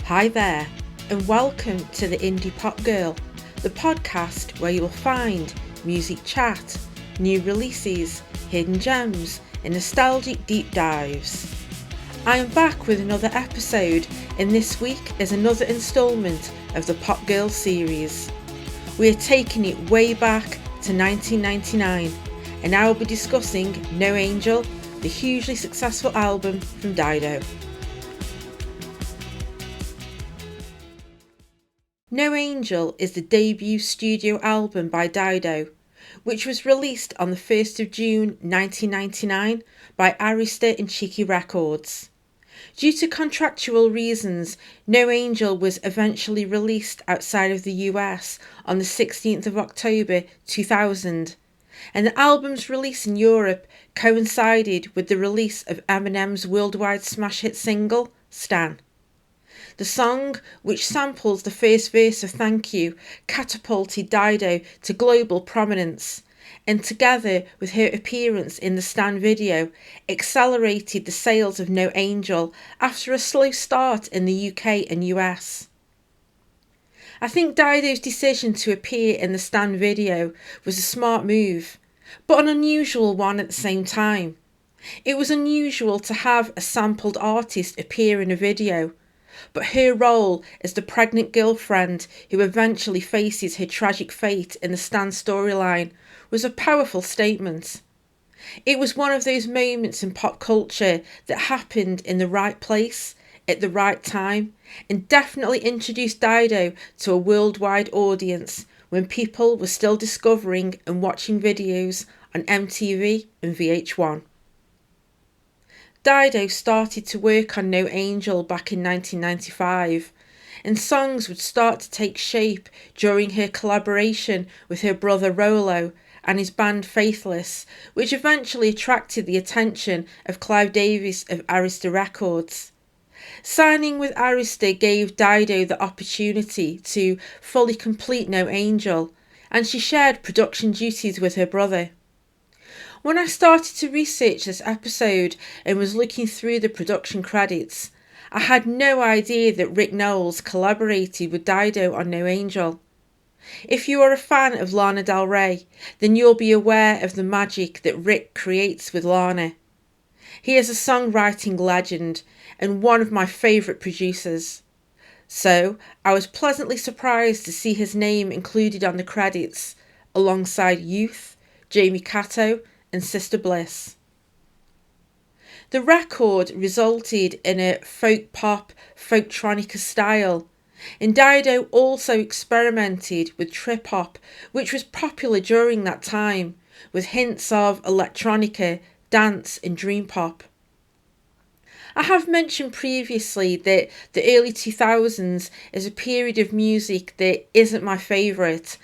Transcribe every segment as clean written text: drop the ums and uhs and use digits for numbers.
Hi there, and welcome to the Indie Pop Girl, the podcast where you will find music chat, new releases, hidden gems, and nostalgic deep dives. I am back with another episode, and this week is another instalment of the Pop Girl series. We are taking it way back to 1999, and I will be discussing No Angel, the hugely successful album from Dido. No Angel is the debut studio album by Dido, which was released on the 1st of June 1999 by Arista and Cheeky Records. Due to contractual reasons, No Angel was eventually released outside of the US on the 16th of October 2000, and the album's release in Europe coincided with the release of Eminem's worldwide smash hit single, Stan. The song, which samples the first verse of Thank You, catapulted Dido to global prominence, and together with her appearance in the Stan video, accelerated the sales of No Angel after a slow start in the UK and US. I think Dido's decision to appear in the Stan video was a smart move, but an unusual one at the same time. It was unusual to have a sampled artist appear in a video, but her role as the pregnant girlfriend who eventually faces her tragic fate in the Stan storyline was a powerful statement. It was one of those moments in pop culture that happened in the right place, at the right time, and definitely introduced Dido to a worldwide audience when people were still discovering and watching videos on MTV and VH1. Dido started to work on No Angel back in 1995, and songs would start to take shape during her collaboration with her brother Rolo and his band Faithless, which eventually attracted the attention of Clive Davis of Arista Records. Signing with Arista gave Dido the opportunity to fully complete No Angel, and she shared production duties with her brother. When I started to research this episode and was looking through the production credits, I had no idea that Rick Knowles collaborated with Dido on No Angel. If you are a fan of Lana Del Rey, then you'll be aware of the magic that Rick creates with Lana. He is a songwriting legend and one of my favourite producers. So I was pleasantly surprised to see his name included on the credits, alongside Youth, Jamie Catto, and Sister Bliss. The record resulted in a folk pop, folktronica style, and Dido also experimented with trip hop, which was popular during that time, with hints of electronica, dance and dream pop. I have mentioned previously that the early 2000s is a period of music that isn't my favourite,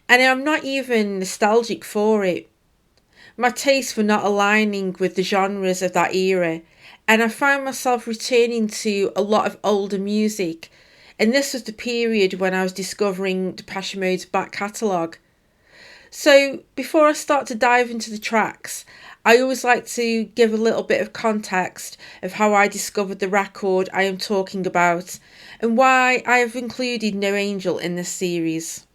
and I'm not even nostalgic for it. My tastes were not aligning with the genres of that era, and I found myself returning to a lot of older music, and this was the period when I was discovering Depeche Mode's back catalogue. So before I start to dive into the tracks, I always like to give a little bit of context of how I discovered the record I am talking about, and why I have included No Angel in this series.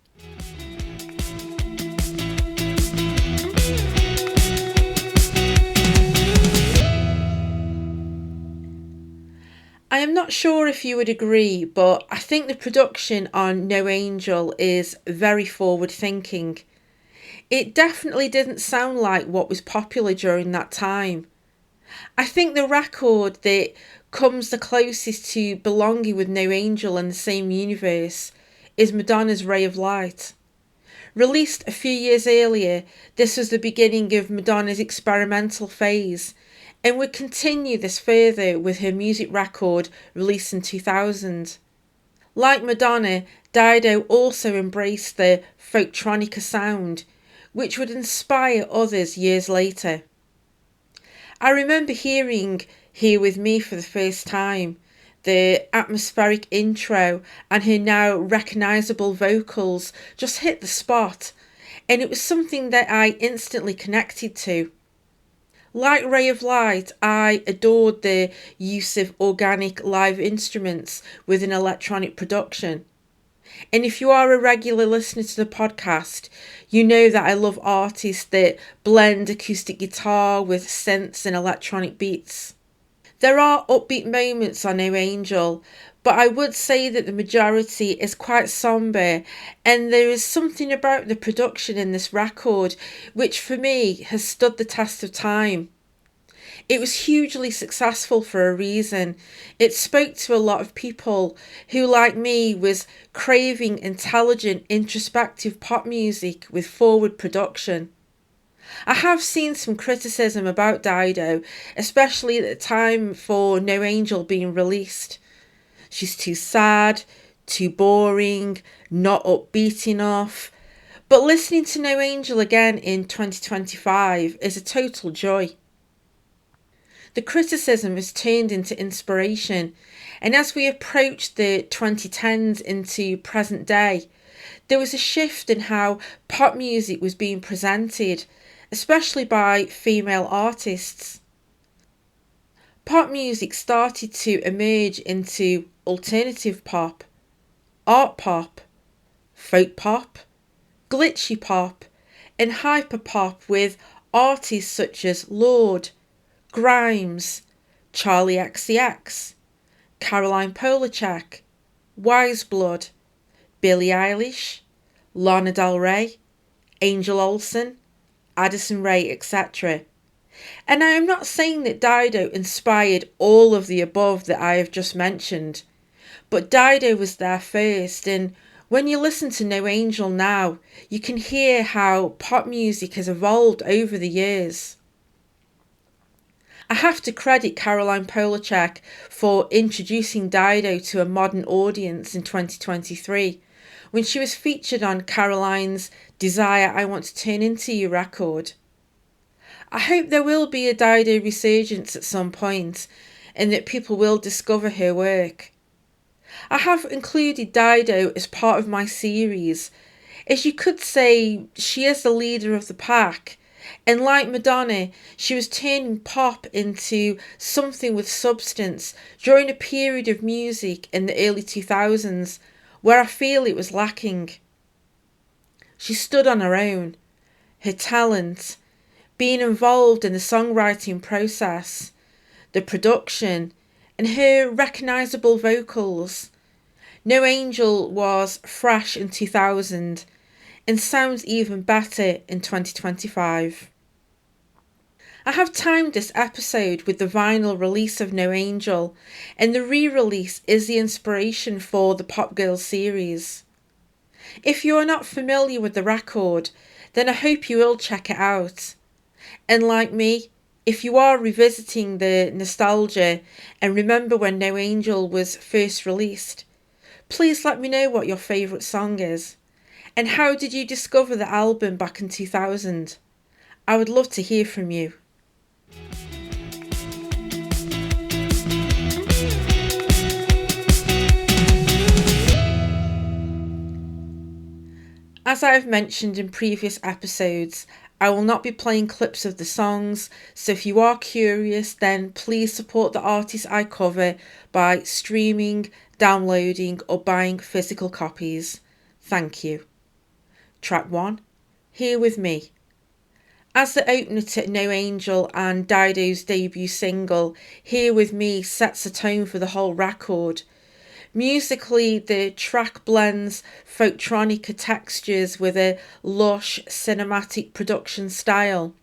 I am not sure if you would agree, but I think the production on No Angel is very forward thinking. It definitely didn't sound like what was popular during that time. I think the record that comes the closest to belonging with No Angel in the same universe is Madonna's Ray of Light. Released a few years earlier, this was the beginning of Madonna's experimental phase, and would continue this further with her music record released in 2000. Like Madonna, Dido also embraced the folktronica sound, which would inspire others years later. I remember hearing Here With Me for the first time, the atmospheric intro and her now recognisable vocals just hit the spot, and it was something that I instantly connected to. Like Ray of Light, I adored the use of organic live instruments within electronic production. And if you are a regular listener to the podcast, you know that I love artists that blend acoustic guitar with synths and electronic beats. There are upbeat moments on No Angel, but I would say that the majority is quite sombre, and there is something about the production in this record which for me has stood the test of time. It was hugely successful for a reason. It spoke to a lot of people who, like me, was craving intelligent, introspective pop music with forward production. I have seen some criticism about Dido, especially at the time for No Angel being released. She's too sad, too boring, not upbeat enough. But listening to No Angel again in 2025 is a total joy. The criticism is turned into inspiration, and as we approach the 2010s into present day, there was a shift in how pop music was being presented, especially by female artists. Pop music started to emerge into alternative pop, art pop, folk pop, glitchy pop, and hyper pop with artists such as Lorde, Grimes, Charlie XCX, Caroline Polachek, Wise Blood, Billie Eilish, Lana Del Rey, Angel Olsen, Addison Rae, etc. And I am not saying that Dido inspired all of the above that I have just mentioned, but Dido was there first, and when you listen to No Angel now, you can hear how pop music has evolved over the years. I have to credit Caroline Polachek for introducing Dido to a modern audience in 2023 when she was featured on Caroline's Desire I Want to Turn Into You record. I hope there will be a Dido resurgence at some point and that people will discover her work. I have included Dido as part of my series, as you could say she is the leader of the pack. And like Madonna, she was turning pop into something with substance during a period of music in the early 2000s where I feel it was lacking. She stood on her own, her talent, being involved in the songwriting process, the production, and her recognisable vocals. No Angel was fresh in 2000 and sounds even better in 2025. I have timed this episode with the vinyl release of No Angel, and the re-release is the inspiration for the Pop Girls series. If you are not familiar with the record, then I hope you will check it out. And like me, if you are revisiting the nostalgia and remember when No Angel was first released, please let me know what your favourite song is. And how did you discover the album back in 2000? I would love to hear from you. As I have mentioned in previous episodes, I will not be playing clips of the songs, so if you are curious, then please support the artists I cover by streaming, downloading, or buying physical copies. Thank you. Track 1, Here With Me. As the opener to No Angel and Dido's debut single, Here With Me sets the tone for the whole record. Musically, the track blends folktronica textures with a lush cinematic production style.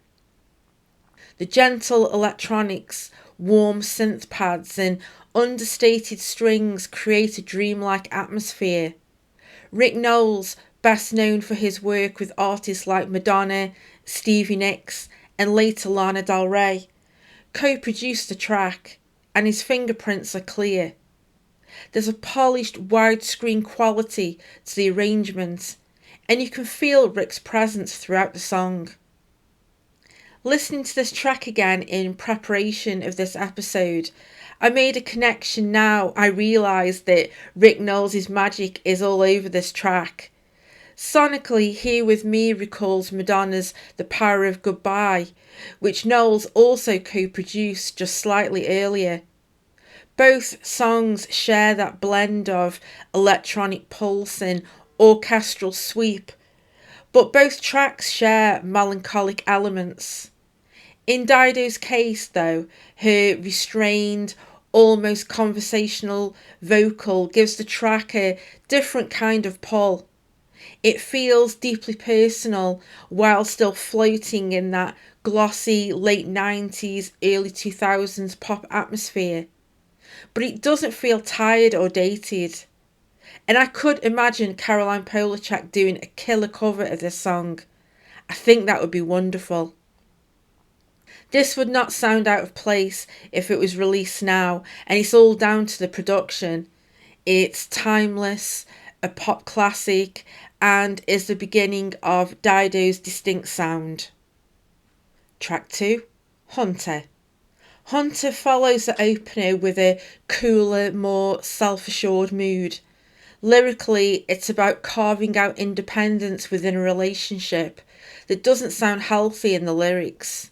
The gentle electronics, warm synth pads and understated strings create a dreamlike atmosphere. Rick Knowles, best known for his work with artists like Madonna, Stevie Nicks and later Lana Del Rey, co-produced the track, and his fingerprints are clear. There's a polished widescreen quality to the arrangement, and you can feel Rick's presence throughout the song. Listening to this track again in preparation of this episode, I made a connection now I realised that Rick Knowles' magic is all over this track. Sonically, Here With Me recalls Madonna's The Power of Goodbye, which Knowles also co-produced just slightly earlier. Both songs share that blend of electronic pulse and orchestral sweep, but both tracks share melancholic elements. In Dido's case, though, her restrained, almost conversational vocal gives the track a different kind of pull. It feels deeply personal while still floating in that glossy late 90s, early 2000s pop atmosphere. But it doesn't feel tired or dated. And I could imagine Caroline Polachek doing a killer cover of this song. I think that would be wonderful. This would not sound out of place if it was released now, and it's all down to the production. It's timeless, a pop classic, and is the beginning of Dido's distinct sound. Track 2, Hunter. Hunter follows the opener with a cooler, more self-assured mood. Lyrically, it's about carving out independence within a relationship that doesn't sound healthy in the lyrics.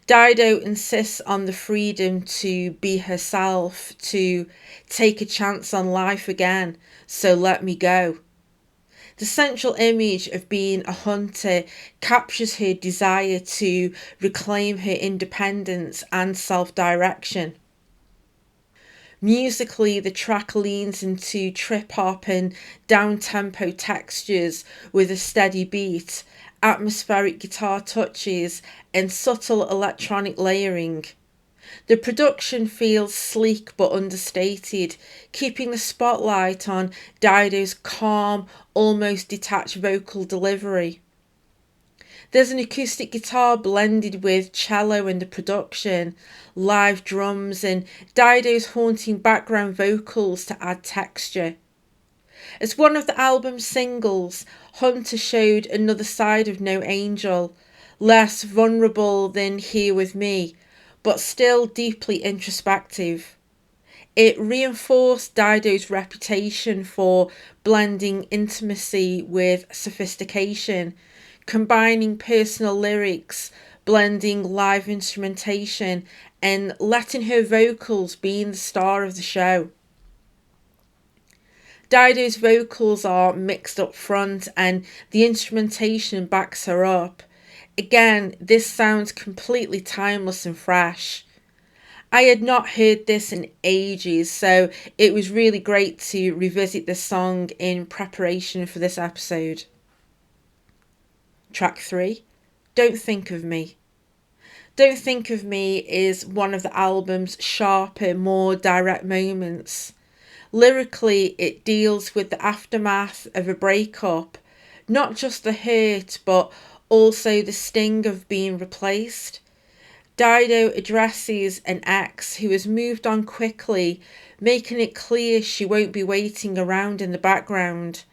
Dido insists on the freedom to be herself, to take a chance on life again, so let me go. The central image of being a hunter captures her desire to reclaim her independence and self-direction. Musically, the track leans into trip-hop and down-tempo textures with a steady beat, atmospheric guitar touches, and subtle electronic layering. The production feels sleek but understated, keeping the spotlight on Dido's calm, almost detached vocal delivery. There's an acoustic guitar blended with cello in the production, live drums, and Dido's haunting background vocals to add texture. As one of the album's singles, Hunter showed another side of No Angel, less vulnerable than Here With Me, but still deeply introspective. It reinforced Dido's reputation for blending intimacy with sophistication, combining personal lyrics, blending live instrumentation, and letting her vocals be the star of the show. Dido's vocals are mixed up front and the instrumentation backs her up. Again, this sounds completely timeless and fresh. I had not heard this in ages, so it was really great to revisit this song in preparation for this episode. Track 3, Don't Think of Me. Don't Think of Me is one of the album's sharper, more direct moments. Lyrically, it deals with the aftermath of a breakup, not just the hurt, but also the sting of being replaced. Dido addresses an ex who has moved on quickly, making it clear she won't be waiting around in the background.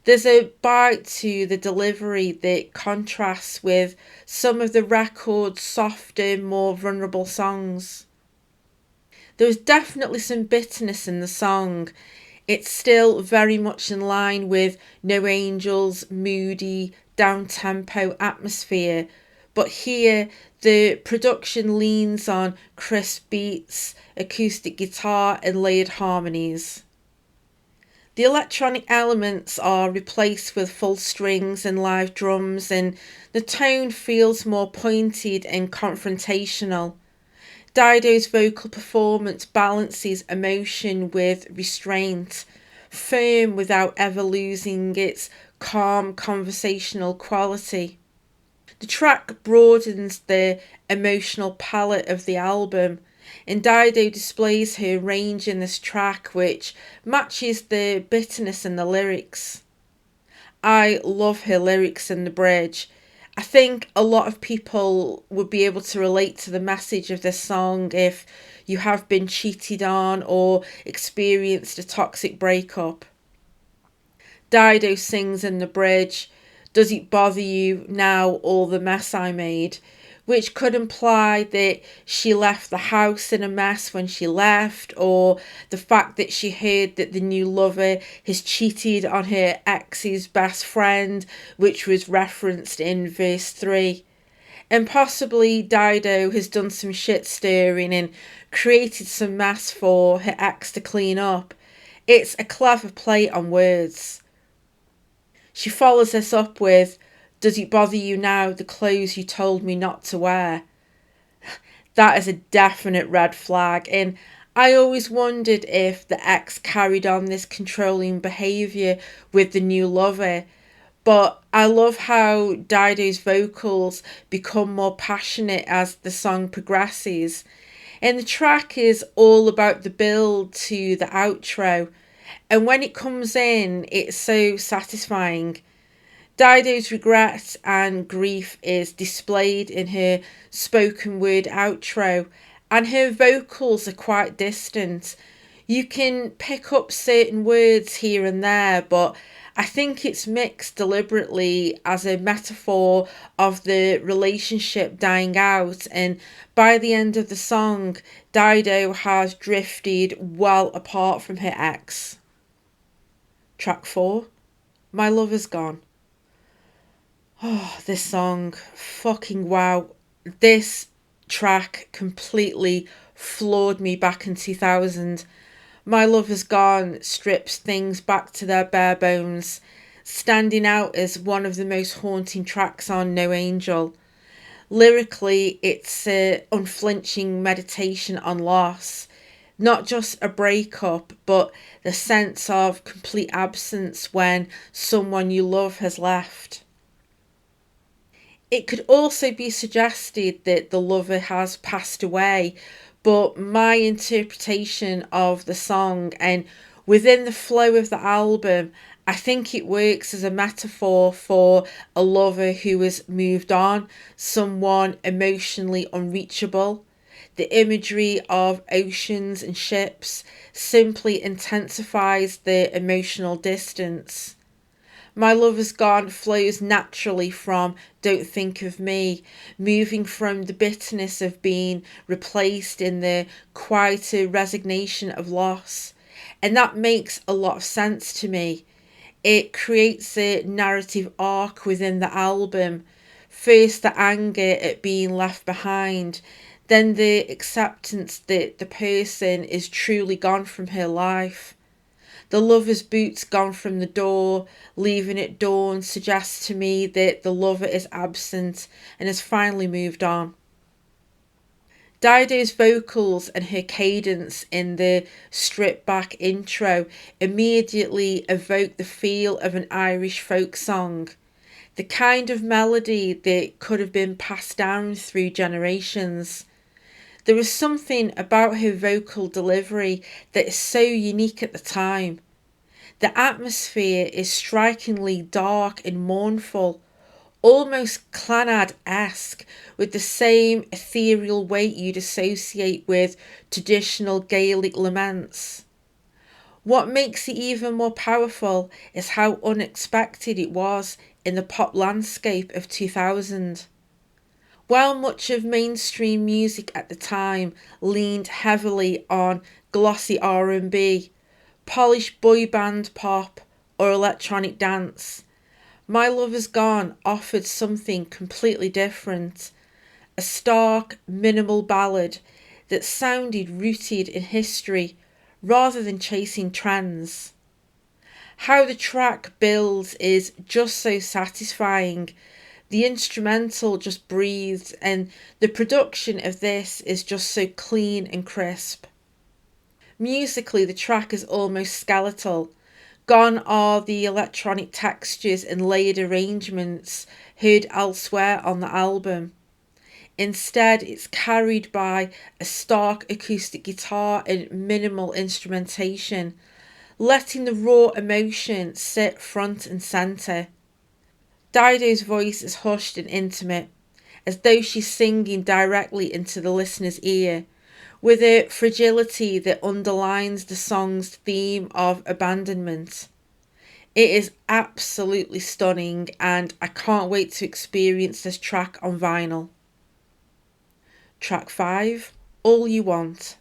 There's a bite to the delivery that contrasts with some of the record's softer, more vulnerable songs. There is definitely some bitterness in the song. It's still very much in line with No Angel's moody, down-tempo atmosphere, but here the production leans on crisp beats, acoustic guitar and layered harmonies. The electronic elements are replaced with full strings and live drums, and the tone feels more pointed and confrontational. Dido's vocal performance balances emotion with restraint, firm without ever losing its calm conversational quality. The track broadens the emotional palette of the album, and Dido displays her range in this track, which matches the bitterness in the lyrics. I love her lyrics in the bridge. I think a lot of people would be able to relate to the message of this song if you have been cheated on or experienced a toxic breakup. Dido sings in the bridge, "Does it bother you now all the mess I made?" which could imply that she left the house in a mess when she left, or the fact that she heard that the new lover has cheated on her ex's best friend, which was referenced in verse 3. And possibly Dido has done some shit stirring and created some mess for her ex to clean up. It's a clever play on words. She follows this up with, "Does it bother you now, the clothes you told me not to wear?" That is a definite red flag, and I always wondered if the ex carried on this controlling behaviour with the new lover. But I love how Dido's vocals become more passionate as the song progresses. And the track is all about the build to the outro. And when it comes in, it's so satisfying. Dido's regret and grief is displayed in her spoken word outro, and her vocals are quite distant. You can pick up certain words here and there, but I think it's mixed deliberately as a metaphor of the relationship dying out, and by the end of the song, Dido has drifted well apart from her ex. Track 4, My Lover's Gone. Oh, this song, fucking wow. This track completely floored me back in 2000. My Lover's Gone strips things back to their bare bones, standing out as one of the most haunting tracks on No Angel. Lyrically, it's an unflinching meditation on loss. Not just a breakup, but the sense of complete absence when someone you love has left. It could also be suggested that the lover has passed away, but my interpretation of the song and within the flow of the album, I think it works as a metaphor for a lover who has moved on, someone emotionally unreachable. The imagery of oceans and ships simply intensifies the emotional distance. My Lover's Gone flows naturally from Don't Think of Me, moving from the bitterness of being replaced in the quieter resignation of loss. And that makes a lot of sense to me. It creates a narrative arc within the album. First, the anger at being left behind, then the acceptance that the person is truly gone from her life. The lover's boots gone from the door, leaving at dawn, suggests to me that the lover is absent and has finally moved on. Dido's vocals and her cadence in the stripped back intro immediately evoke the feel of an Irish folk song, the kind of melody that could have been passed down through generations. There is something about her vocal delivery that is so unique at the time. The atmosphere is strikingly dark and mournful, almost Clannad-esque, with the same ethereal weight you'd associate with traditional Gaelic laments. What makes it even more powerful is how unexpected it was in the pop landscape of 2000. While much of mainstream music at the time leaned heavily on glossy R&B, polished boy band pop, or electronic dance, My Lover's Gone offered something completely different. A stark, minimal ballad that sounded rooted in history rather than chasing trends. How the track builds is just so satisfying. The instrumental just breathes, and the production of this is just so clean and crisp. Musically, the track is almost skeletal. Gone are the electronic textures and layered arrangements heard elsewhere on the album. Instead, it's carried by a stark acoustic guitar and minimal instrumentation, letting the raw emotion sit front and centre. Dido's voice is hushed and intimate, as though she's singing directly into the listener's ear, with a fragility that underlines the song's theme of abandonment. It is absolutely stunning, and I can't wait to experience this track on vinyl. Track 5, All You Want.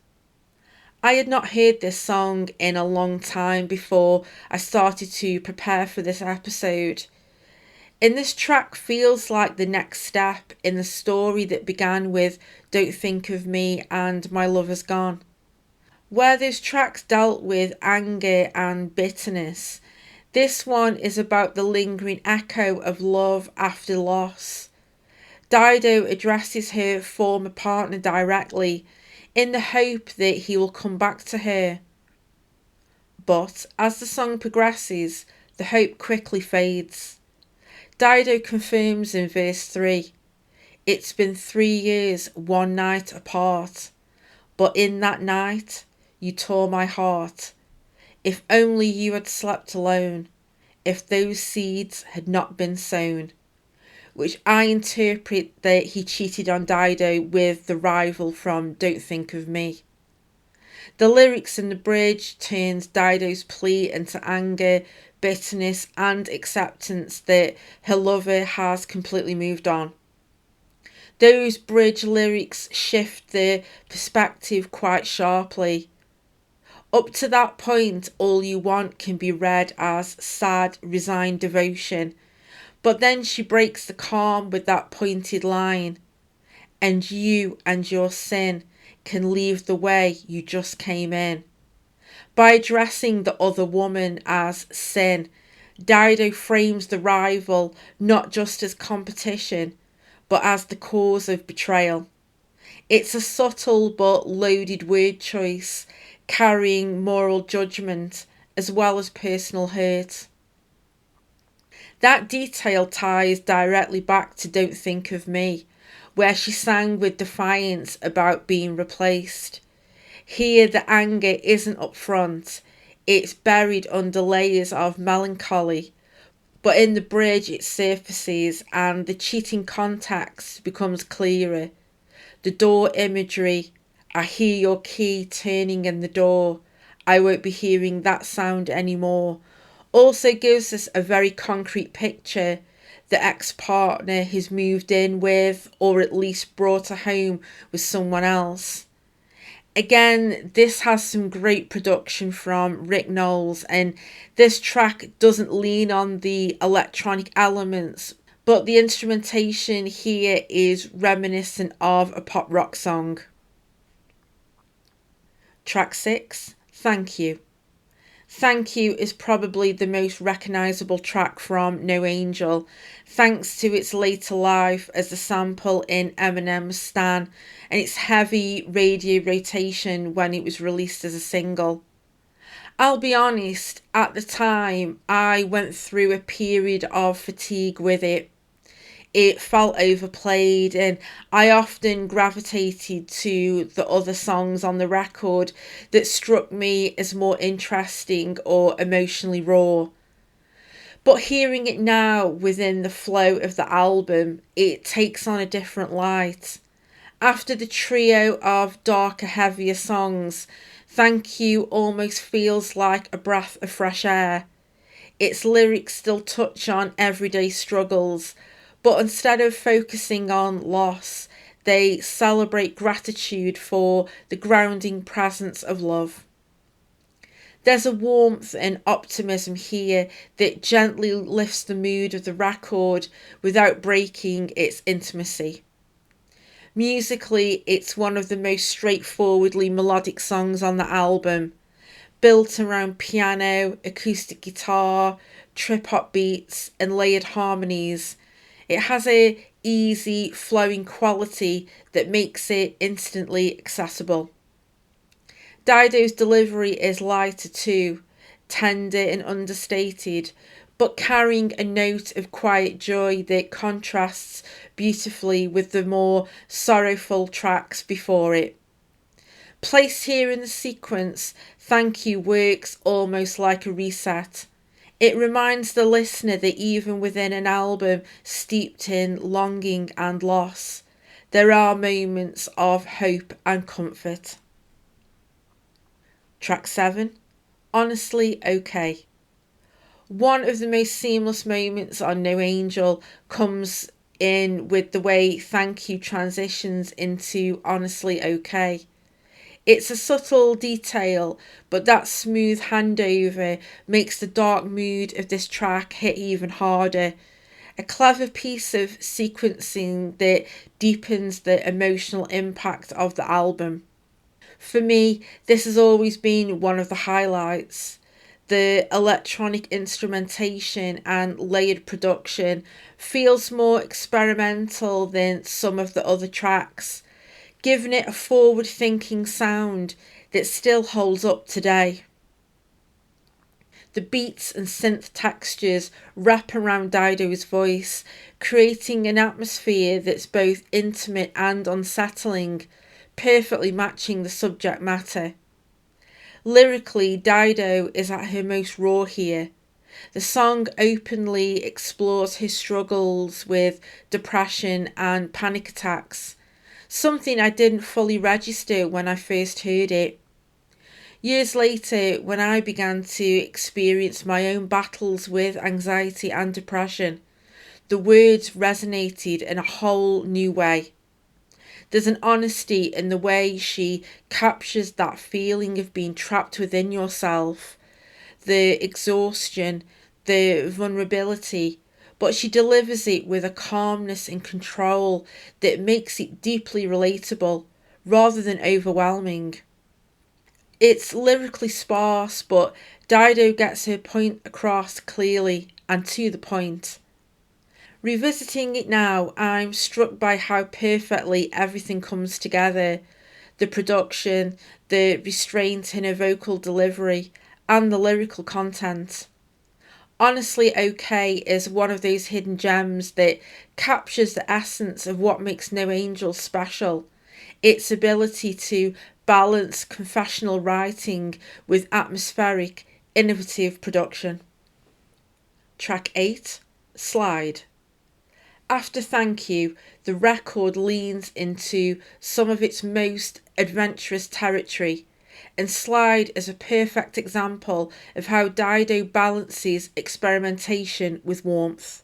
I had not heard this song in a long time before I started to prepare for this episode. And this track feels like the next step in the story that began with Don't Think of Me and My Lover's Gone. Where those tracks dealt with anger and bitterness, this one is about the lingering echo of love after loss. Dido addresses her former partner directly in the hope that he will come back to her. But as the song progresses, the hope quickly fades. Dido confirms in verse 3, "It's been 3 years, one night apart, but in that night you tore my heart. If only you had slept alone, if those seeds had not been sown," which I interpret that he cheated on Dido with the rival from Don't Think of Me. The lyrics in the bridge turns Dido's plea into anger, bitterness and acceptance that her lover has completely moved on. Those bridge lyrics shift the perspective quite sharply. Up to that point, All You Want can be read as sad, resigned devotion, but then she breaks the calm with that pointed line, "And you and your sin can leave the way you just came in." By addressing the other woman as sin, Dido frames the rival not just as competition, but as the cause of betrayal. It's a subtle but loaded word choice, carrying moral judgment as well as personal hurt. That detail ties directly back to Don't Think of Me, where she sang with defiance about being replaced. Here the anger isn't up front, it's buried under layers of melancholy, but in the bridge it surfaces and the cheating context becomes clearer. The door imagery, "I hear your key turning in the door, I won't be hearing that sound anymore," also gives us a very concrete picture. The ex-partner has moved in with, or at least brought her home with someone else. Again, this has some great production from Rick Knowles, and this track doesn't lean on the electronic elements, but the instrumentation here is reminiscent of a pop rock song. Track 6, Thank You. Thank You is probably the most recognisable track from No Angel, thanks to its later life as a sample in Eminem's Stan and its heavy radio rotation when it was released as a single. I'll be honest, at the time I went through a period of fatigue with it. It felt overplayed, and I often gravitated to the other songs on the record that struck me as more interesting or emotionally raw. But hearing it now within the flow of the album, it takes on a different light. After the trio of darker, heavier songs, Thank You almost feels like a breath of fresh air. Its lyrics still touch on everyday struggles, but instead of focusing on loss, they celebrate gratitude for the grounding presence of love. There's a warmth and optimism here that gently lifts the mood of the record without breaking its intimacy. Musically, it's one of the most straightforwardly melodic songs on the album, built around piano, acoustic guitar, trip-hop beats and layered harmonies. It has a easy, flowing quality that makes it instantly accessible. Dido's delivery is lighter too, tender and understated, but carrying a note of quiet joy that contrasts beautifully with the more sorrowful tracks before it. Placed here in the sequence, Thank You works almost like a reset. It reminds the listener that even within an album steeped in longing and loss, there are moments of hope and comfort. Track 7, Honestly Okay. One of the most seamless moments on No Angel comes in with the way Thank You transitions into Honestly Okay. It's a subtle detail, but that smooth handover makes the dark mood of this track hit even harder. A clever piece of sequencing that deepens the emotional impact of the album. For me, this has always been one of the highlights. The electronic instrumentation and layered production feels more experimental than some of the other tracks, giving it a forward thinking sound that still holds up today. The beats and synth textures wrap around Dido's voice, creating an atmosphere that's both intimate and unsettling, perfectly matching the subject matter. Lyrically, Dido is at her most raw here. The song openly explores his struggles with depression and panic attacks, something I didn't fully register when I first heard it. Years later, when I began to experience my own battles with anxiety and depression, the words resonated in a whole new way. There's an honesty in the way she captures that feeling of being trapped within yourself, the exhaustion, the vulnerability, but she delivers it with a calmness and control that makes it deeply relatable rather than overwhelming. It's lyrically sparse, but Dido gets her point across clearly and to the point. Revisiting it now, I'm struck by how perfectly everything comes together: the production, the restraint in her vocal delivery, and the lyrical content. Honestly Okay is one of those hidden gems that captures the essence of what makes No Angels special: its ability to balance confessional writing with atmospheric, innovative production. Track 8, Slide. After Thank You, the record leans into some of its most adventurous territory, and Slide is a perfect example of how Dido balances experimentation with warmth.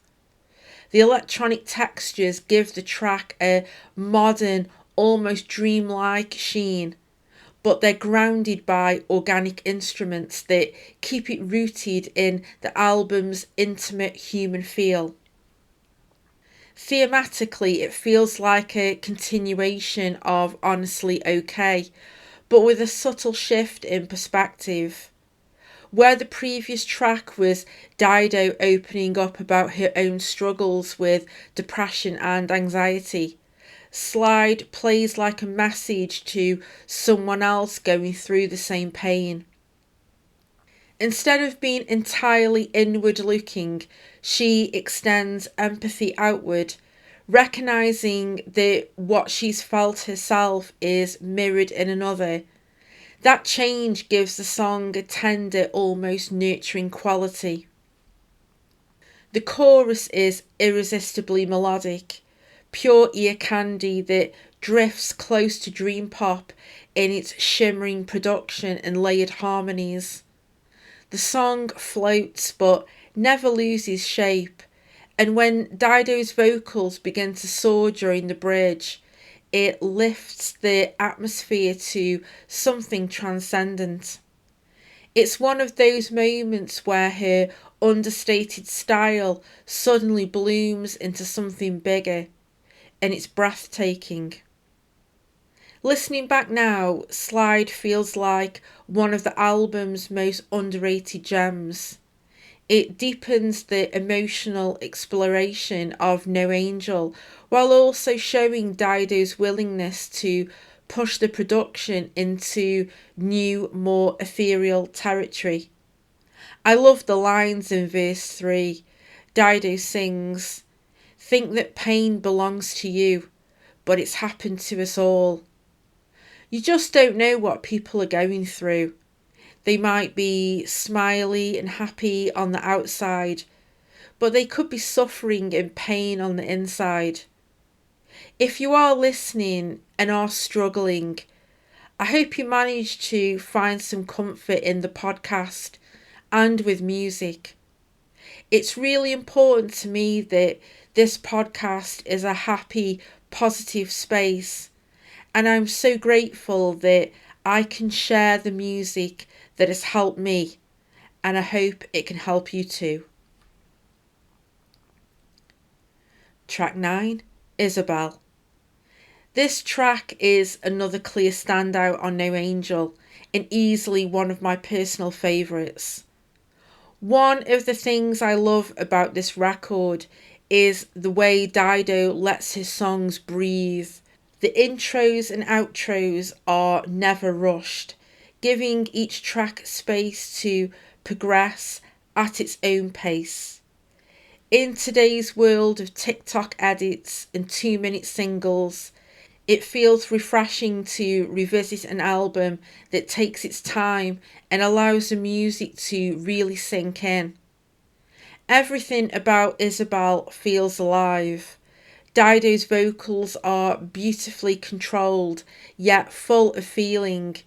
The electronic textures give the track a modern, almost dreamlike sheen, but they're grounded by organic instruments that keep it rooted in the album's intimate human feel. Thematically, it feels like a continuation of Honestly Okay, but with a subtle shift in perspective. Where the previous track was Dido opening up about her own struggles with depression and anxiety, Slide plays like a message to someone else going through the same pain. Instead of being entirely inward looking, she extends empathy outward, recognizing that what she's felt herself is mirrored in another. That change gives the song a tender, almost nurturing quality. The chorus is irresistibly melodic, pure ear candy that drifts close to dream pop in its shimmering production and layered harmonies. The song floats but never loses shape, and when Dido's vocals begin to soar during the bridge, it lifts the atmosphere to something transcendent. It's one of those moments where her understated style suddenly blooms into something bigger, and it's breathtaking. Listening back now, Slide feels like one of the album's most underrated gems. It deepens the emotional exploration of No Angel while also showing Dido's willingness to push the production into new, more ethereal territory. I love the lines in verse 3. Dido sings, "Think that pain belongs to you, but it's happened to us all." You just don't know what people are going through. They might be smiley and happy on the outside, but they could be suffering in pain on the inside. If you are listening and are struggling, I hope you manage to find some comfort in the podcast and with music. It's really important to me that This podcast is a happy, positive space, and I'm so grateful that I can share the music that has helped me, and I hope it can help you too. Track 9, Isabel. This track is another clear standout on No Angel, and easily one of my personal favourites. One of the things I love about this record is the way Dido lets his songs breathe. The intros and outros are never rushed, giving each track space to progress at its own pace. In today's world of TikTok edits and 2-minute singles, it feels refreshing to revisit an album that takes its time and allows the music to really sink in. Everything about Isabel feels alive. Dido's vocals are beautifully controlled, yet full of feeling,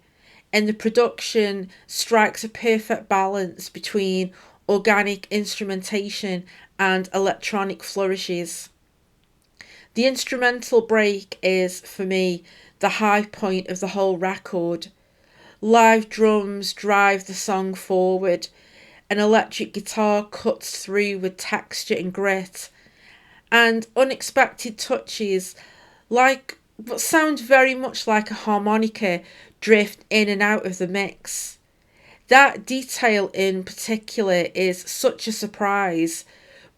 and the production strikes a perfect balance between organic instrumentation and electronic flourishes. The instrumental break is, for me, the high point of the whole record. Live drums drive the song forward, an electric guitar cuts through with texture and grit, and unexpected touches like what sounds very much like a harmonica drift in and out of the mix. That detail in particular is such a surprise,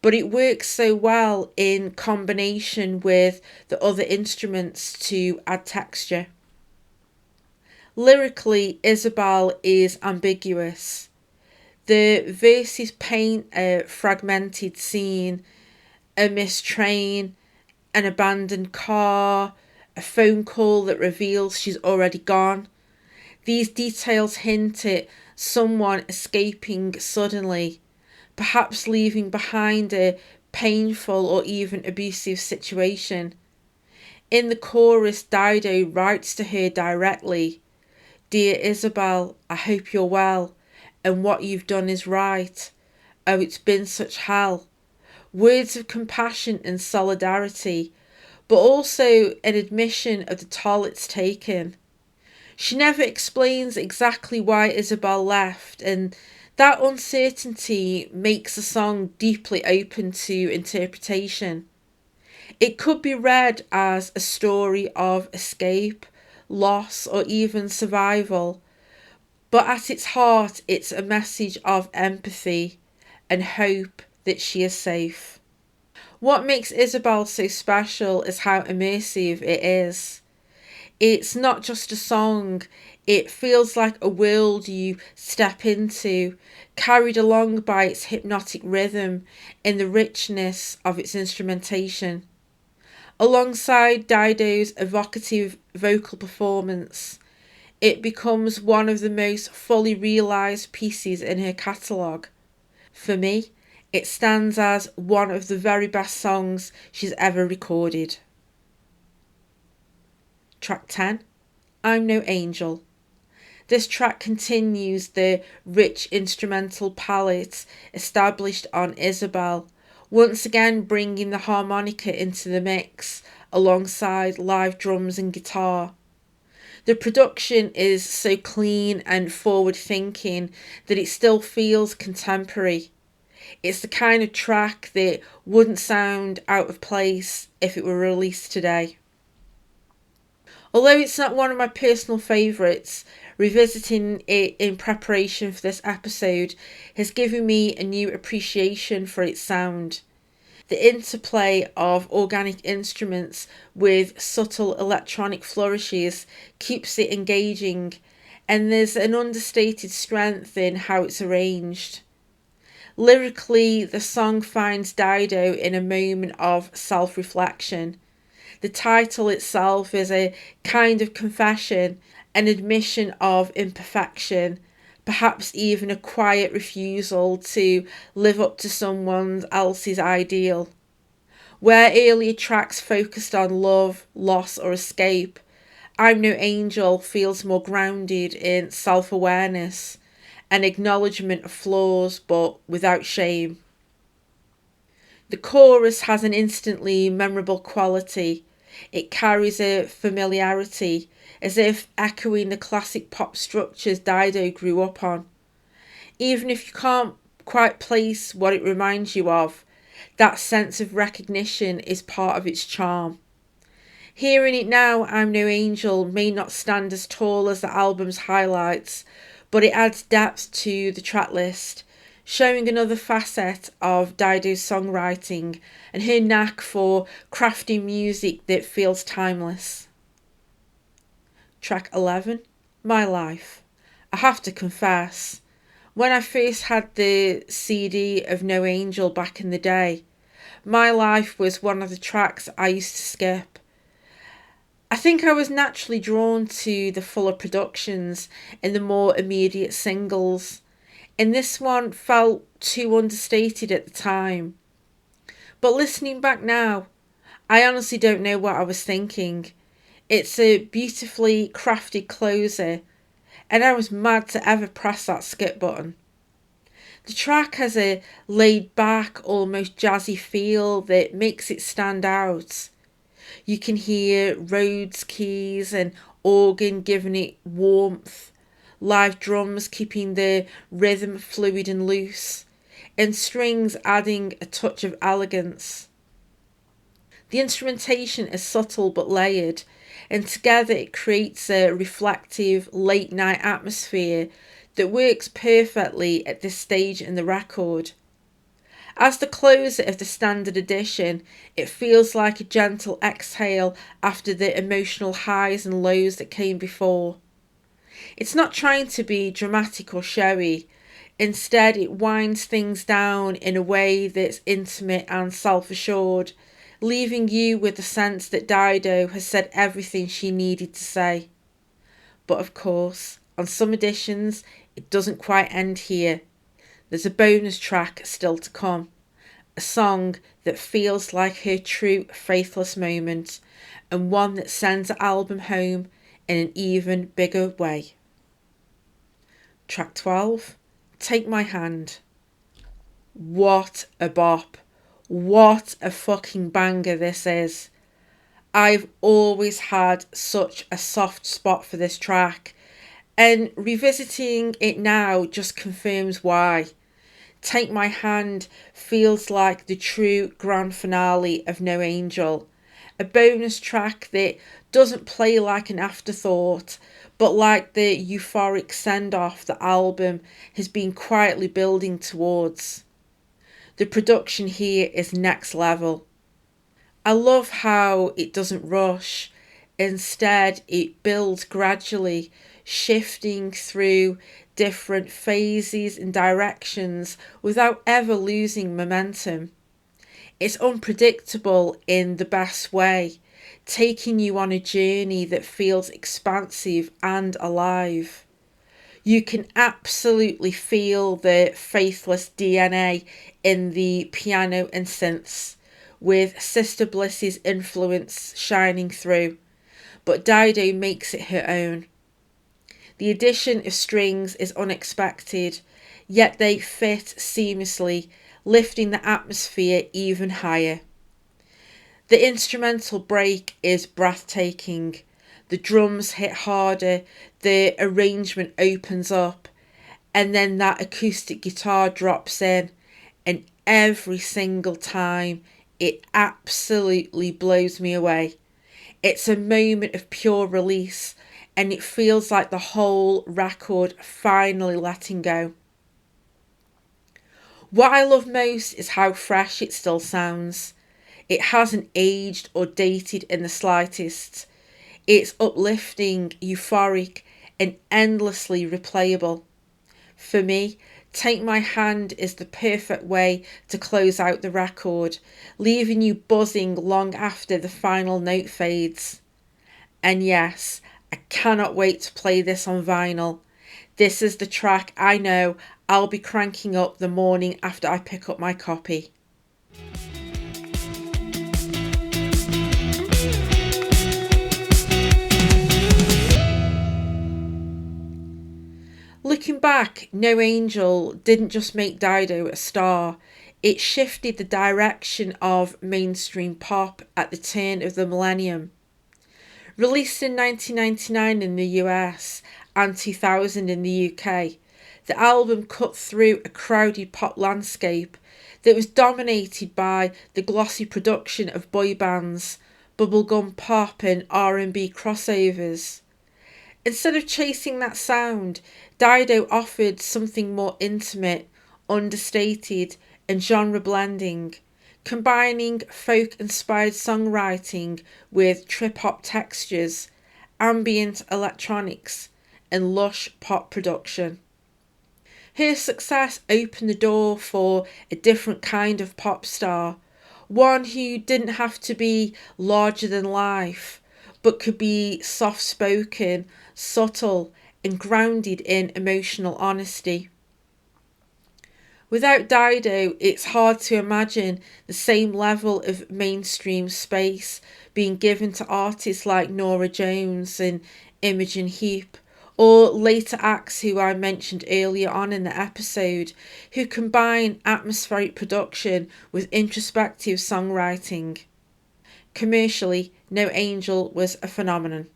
but it works so well in combination with the other instruments to add texture. Lyrically, Isabel is ambiguous. The verses paint a fragmented scene, a missed train, an abandoned car, a phone call that reveals she's already gone. These details hint at someone escaping suddenly, perhaps leaving behind a painful or even abusive situation. In the chorus, Dido writes to her directly, "Dear Isabel, I hope you're well, and what you've done is right. Oh, it's been such hell." Words of compassion and solidarity, but also an admission of the toll it's taken. She never explains exactly why Isabel left, and that uncertainty makes the song deeply open to interpretation. It could be read as a story of escape, loss, or even survival, but at its heart, it's a message of empathy and hope that she is safe. What makes Isabel so special is how immersive it is. It's not just a song, it feels like a world you step into, carried along by its hypnotic rhythm and the richness of its instrumentation. Alongside Dido's evocative vocal performance, it becomes one of the most fully realised pieces in her catalogue. For me, it stands as one of the very best songs she's ever recorded. Track 10, I'm No Angel. This track continues the rich instrumental palette established on Isabel, once again bringing the harmonica into the mix alongside live drums and guitar. The production is so clean and forward thinking that it still feels contemporary. It's the kind of track that wouldn't sound out of place if it were released today. Although it's not one of my personal favourites, revisiting it in preparation for this episode has given me a new appreciation for its sound. The interplay of organic instruments with subtle electronic flourishes keeps it engaging, and there's an understated strength in how it's arranged. Lyrically, the song finds Dido in a moment of self-reflection. The title itself is a kind of confession, an admission of imperfection, perhaps even a quiet refusal to live up to someone else's ideal. Where earlier tracks focused on love, loss, or escape, I'm No Angel feels more grounded in self-awareness, an acknowledgement of flaws but without shame. The chorus has an instantly memorable quality. It carries a familiarity, as if echoing the classic pop structures Dido grew up on. Even if you can't quite place what it reminds you of, that sense of recognition is part of its charm. Hearing it now, I'm No Angel may not stand as tall as the album's highlights, but it adds depth to the track list, showing another facet of Dido's songwriting and her knack for crafting music that feels timeless. Track 11, My Life. I have to confess, when I first had the CD of No Angel back in the day, My Life was one of the tracks I used to skip. I think I was naturally drawn to the fuller productions and the more immediate singles, and this one felt too understated at the time. But listening back now, I honestly don't know what I was thinking. It's a beautifully crafted closer, and I was mad to ever press that skip button. The track has a laid back, almost jazzy feel that makes it stand out. You can hear Rhodes keys and organ giving it warmth, live drums keeping the rhythm fluid and loose, and strings adding a touch of elegance. The instrumentation is subtle but layered, and together it creates a reflective late night atmosphere that works perfectly at this stage in the record. As the closer of the standard edition, it feels like a gentle exhale after the emotional highs and lows that came before. It's not trying to be dramatic or showy. Instead, it winds things down in a way that's intimate and self-assured, leaving you with the sense that Dido has said everything she needed to say. But of course, on some editions, it doesn't quite end here. There's a bonus track still to come, a song that feels like her true faithless moment, and one that sends the album home in an even bigger way. Track 12, Take My Hand. What a bop. What a fucking banger this is. I've always had such a soft spot for this track, and revisiting it now just confirms why. Take My Hand feels like the true grand finale of No Angel, a bonus track that doesn't play like an afterthought, but like the euphoric send-off the album has been quietly building towards. The production here is next level. I love how it doesn't rush. Instead, it builds gradually, shifting through different phases and directions without ever losing momentum. It's unpredictable in the best way, taking you on a journey that feels expansive and alive. You can absolutely feel the faithless DNA in the piano and synths, with Sister Bliss's influence shining through, but Dido makes it her own. The addition of strings is unexpected, yet they fit seamlessly, lifting the atmosphere even higher. The instrumental break is breathtaking. The drums hit harder, the arrangement opens up, and then that acoustic guitar drops in, and every single time it absolutely blows me away. It's a moment of pure release, and it feels like the whole record finally letting go. What I love most is how fresh it still sounds. It hasn't aged or dated in the slightest. It's uplifting, euphoric, and endlessly replayable. For me, Take My Hand is the perfect way to close out the record, leaving you buzzing long after the final note fades. And yes, I cannot wait to play this on vinyl. This is the track I know I'll be cranking up the morning after I pick up my copy. Looking back, No Angel didn't just make Dido a star, It shifted the direction of mainstream pop at the turn of the millennium. Released in 1999 in the US and 2000 in the UK, the album cut through a crowded pop landscape that was dominated by the glossy production of boy bands, bubblegum pop and R&B crossovers. Instead of chasing that sound, Dido offered something more intimate, understated, and genre blending, combining folk-inspired songwriting with trip-hop textures, ambient electronics, and lush pop production. Her success opened the door for a different kind of pop star, one who didn't have to be larger than life, but could be soft-spoken, subtle, and grounded in emotional honesty. Without Dido, it's hard to imagine the same level of mainstream space being given to artists like Norah Jones and Imogen Heap, or later acts who I mentioned earlier on in the episode, who combine atmospheric production with introspective songwriting. Commercially, No Angel was a phenomenon.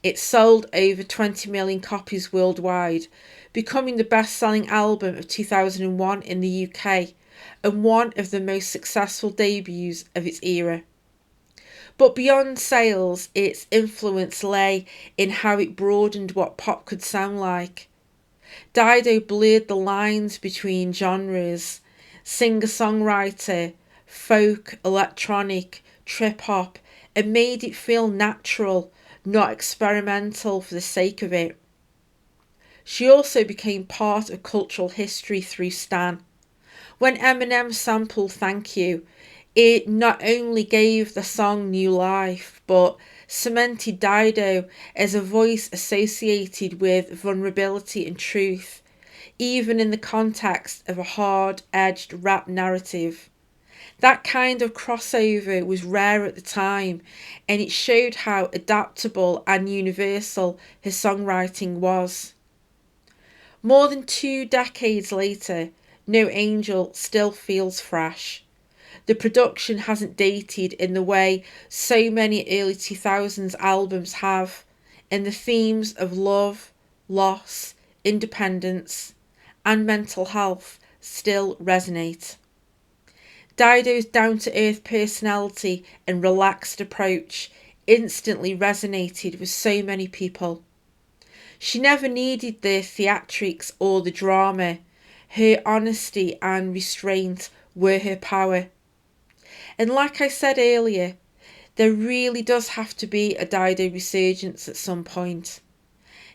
It sold over 20 million copies worldwide, becoming the best-selling album of 2001 in the UK and one of the most successful debuts of its era. But beyond sales, its influence lay in how it broadened what pop could sound like. Dido blurred the lines between genres, singer-songwriter, folk, electronic, trip-hop, and made it feel natural, not experimental for the sake of it. She also became part of cultural history through Stan. When Eminem sampled Thank You, it not only gave the song new life, but cemented Dido as a voice associated with vulnerability and truth, even in the context of a hard-edged rap narrative. That kind of crossover was rare at the time, and it showed how adaptable and universal her songwriting was. More than 2 decades later, No Angel still feels fresh. The production hasn't dated in the way so many early 2000s albums have, and the themes of love, loss, independence, and mental health still resonate. Dido's down-to-earth personality and relaxed approach instantly resonated with so many people. She never needed the theatrics or the drama. Her honesty and restraint were her power. And like I said earlier, there really does have to be a Dido resurgence at some point.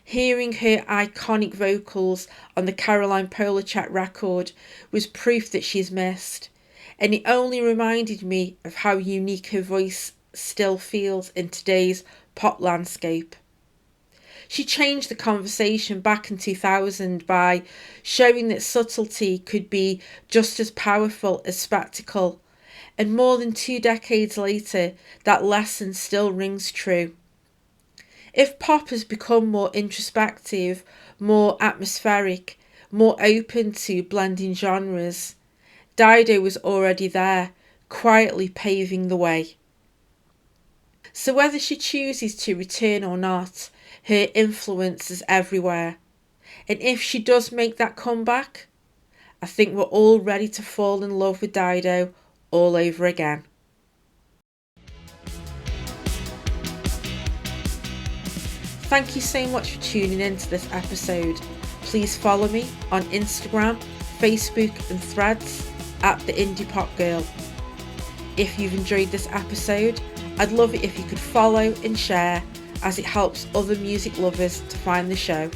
Hearing her iconic vocals on the Caroline Polachek record was proof that she's missed, and it only reminded me of how unique her voice still feels in today's pop landscape. She changed the conversation back in 2000 by showing that subtlety could be just as powerful as spectacle, and more than 2 decades later, that lesson still rings true. If pop has become more introspective, more atmospheric, more open to blending genres, Dido was already there, quietly paving the way. So whether she chooses to return or not, her influence is everywhere. And if she does make that comeback, I think we're all ready to fall in love with Dido all over again. Thank you so much for tuning in to this episode. Please follow me on Instagram, Facebook and Threads at The Indie Pop Girl. If you've enjoyed this episode, I'd love it if you could follow and share, as it helps other music lovers to find the show.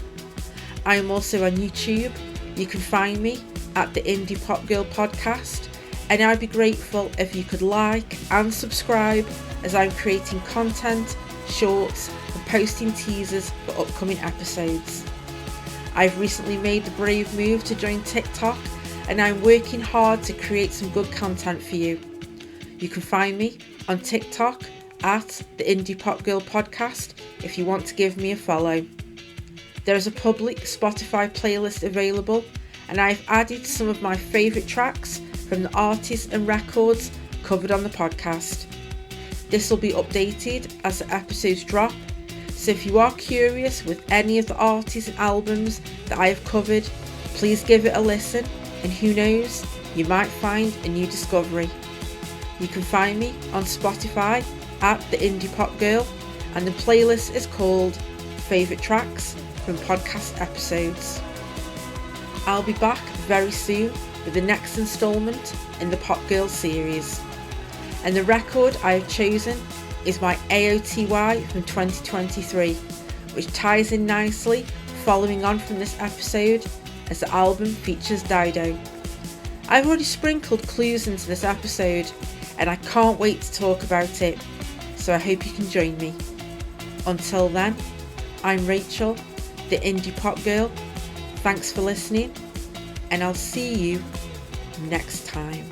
I am also on YouTube. You can find me at The Indie Pop Girl Podcast, and I'd be grateful if you could like and subscribe, as I'm creating content, shorts and posting teasers for upcoming episodes. I've recently made the brave move to join TikTok, and I'm working hard to create some good content for you. You can find me on TikTok at The Indie Pop Girl Podcast if you want to give me a follow. There is a public Spotify playlist available, and I've added some of my favourite tracks from the artists and records covered on the podcast. This will be updated as the episodes drop, so if you are curious with any of the artists and albums that I have covered, please give it a listen, and who knows, you might find a new discovery. You can find me on Spotify at The Indie Pop Girl, and the playlist is called Favourite Tracks from Podcast Episodes. I'll be back very soon with the next instalment in the Pop Girl series, and the record I have chosen is my AOTY from 2023, which ties in nicely following on from this episode as the album features Dido. I've already sprinkled clues into this episode and I can't wait to talk about it, so I hope you can join me. Until then, I'm Rachel, the Indie Pop Girl. Thanks for listening, and I'll see you next time.